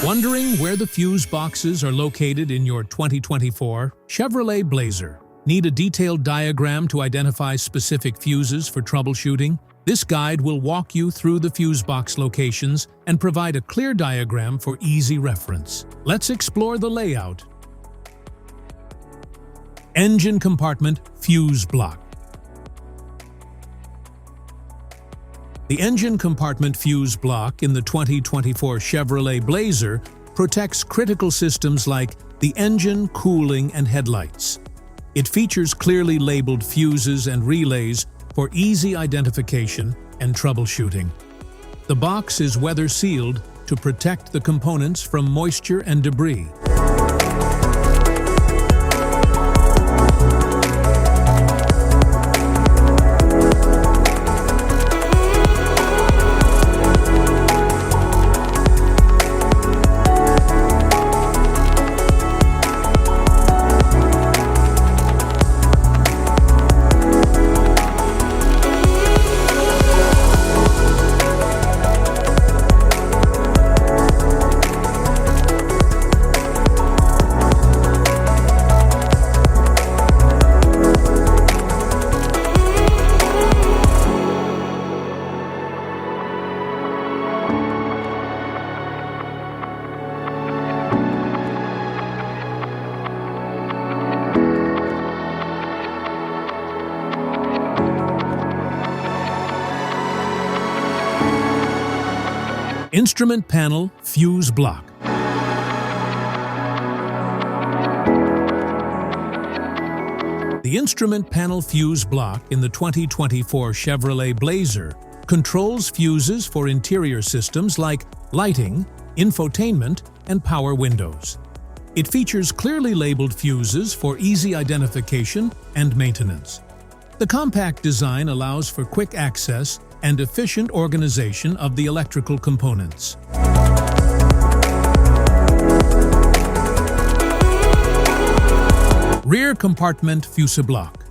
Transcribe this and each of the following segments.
Wondering where the fuse boxes are located in your 2024 Chevrolet Blazer? Need a detailed diagram to identify specific fuses for troubleshooting? This guide will walk you through the fuse box locations and provide a clear diagram for easy reference. Let's explore the layout. Engine compartment fuse block. The engine compartment fuse block in the 2024 Chevrolet Blazer protects critical systems like the engine, cooling, and headlights. It features clearly labeled fuses and relays for easy identification and troubleshooting. The box is weather-sealed to protect the components from moisture and debris. Instrument panel fuse block. The instrument panel fuse block in the 2024 Chevrolet Blazer controls fuses for interior systems like lighting, infotainment, and power windows. It features clearly labeled fuses for easy identification and maintenance. The compact design allows for quick access and efficient organization of the electrical components. Rear compartment fuse block.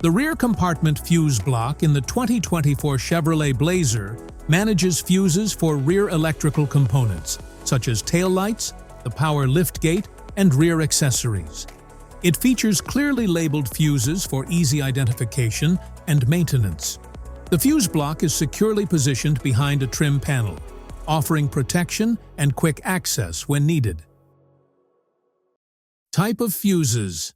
The rear compartment fuse block in the 2024 Chevrolet Blazer manages fuses for rear electrical components, such as taillights, the power liftgate, and rear accessories. It features clearly labeled fuses for easy identification and maintenance. The fuse block is securely positioned behind a trim panel, offering protection and quick access when needed. Type of fuses: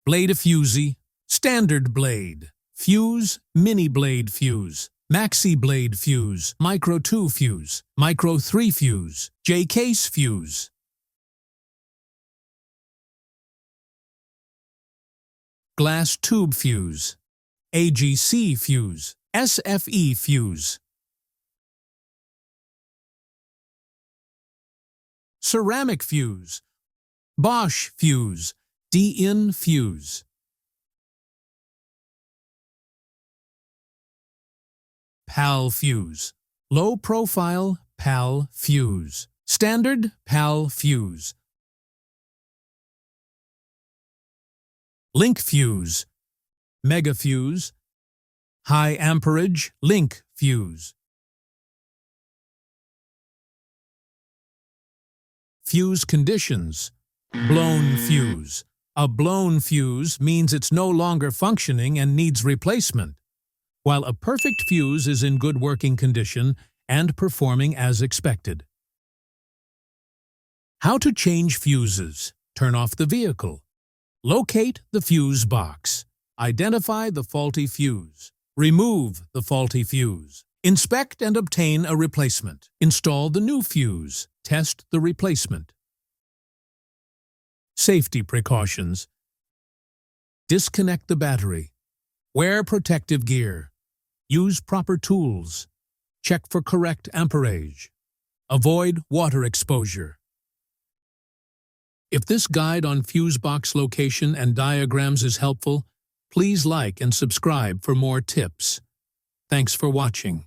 blade fuse, standard blade, fuse, mini blade fuse, maxi blade fuse, micro 2 fuse, micro 3 fuse, J-case fuse. Glass tube fuse, AGC fuse, SFE fuse. Ceramic fuse, Bosch fuse, DIN fuse. PAL fuse, low profile PAL fuse, standard PAL fuse. Link fuse, mega fuse, high amperage link fuse. Fuse conditions: blown fuse. A blown fuse means it's no longer functioning and needs replacement, while a perfect fuse is in good working condition and performing as expected. How to change fuses: turn off the vehicle. Locate the fuse box. Identify the faulty fuse. Remove the faulty fuse. Inspect and obtain a replacement. Install the new fuse. Test the replacement. Safety precautions: disconnect the battery. Wear protective gear. Use proper tools. Check for correct amperage. Avoid water exposure. If this guide on fuse box location and diagrams is helpful, please like and subscribe for more tips. Thanks for watching.